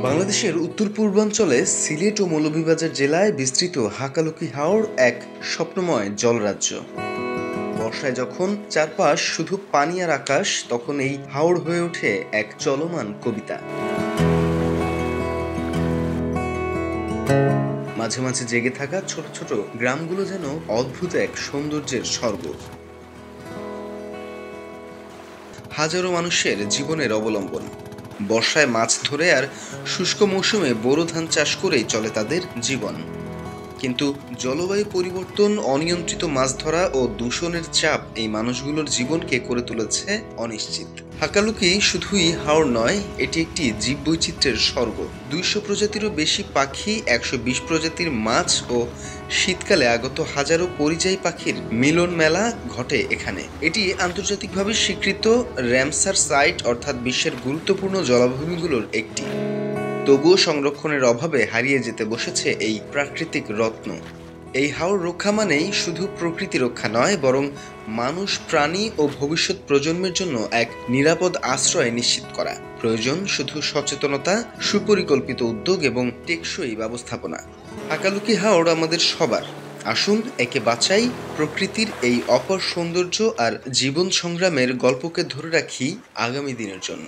বাংলাদেশের উত্তর পূর্বাঞ্চলে সিলেট ও মৌলভীবাজার জেলায় বিস্তৃত হাকালুকি হাওর এক স্বপ্নময় জলরাজ্য। বর্ষায় যখন চারপাশ শুধু পানি আর আকাশ, তখন এই হাওর হয়ে ওঠে এক চলমান কবিতা। মাঝে মাঝে জেগে থাকা ছোট ছোট গ্রামগুলো যেন অদ্ভুত এক সৌন্দর্যের স্বর্গ। হাজারো মানুষের জীবনের অবলম্বন। বর্ষায় মাছ ধরে আর শুষ্ক মৌসুমে বোরো ধান চাষ করেই চলে তাদের জীবন। কিন্তু জলবায়ু পরিবর্তন, অনিয়ন্ত্রিত মাছ ধরা ও দূষণের চাপ এই মানুষগুলোর জীবনকে করে তুলেছে অনিশ্চিত। হাকালুকি শুধুই হাওর নয়, এটি একটি জীববৈচিত্র্যের স্বর্গ। ২০০ প্রজাতিরও বেশি পাখি, ১২০ প্রজাতির মাছ ও শীতকালে আগত হাজারো পরিযায়ী পাখির মিলন মেলা ঘটে এখানে। এটি আন্তর্জাতিকভাবে স্বীকৃত র্যামসার সাইট, অর্থাৎ বিশ্বের গুরুত্বপূর্ণ জলাভূমিগুলোর একটি। তবুও সংরক্ষণের অভাবে হারিয়ে যেতে বসেছে এই প্রাকৃতিক রত্ন। এই হাওর রক্ষা মানেই শুধু প্রকৃতি রক্ষা নয়, বরং মানুষ, প্রাণী ও ভবিষ্যৎ প্রজন্মের জন্য এক নিরাপদ আশ্রয় নিশ্চিত করা। প্রয়োজন শুধু সচেতনতা, সুপরিকল্পিত উদ্যোগ এবং টেকসই ব্যবস্থাপনা। হাকালুকি হাওর আমাদের সবার। আসুন একে বাঁচাই, প্রকৃতির এই অপার সৌন্দর্য আর জীবন সংগ্রামের গল্পকে ধরে রাখি আগামী দিনের জন্য।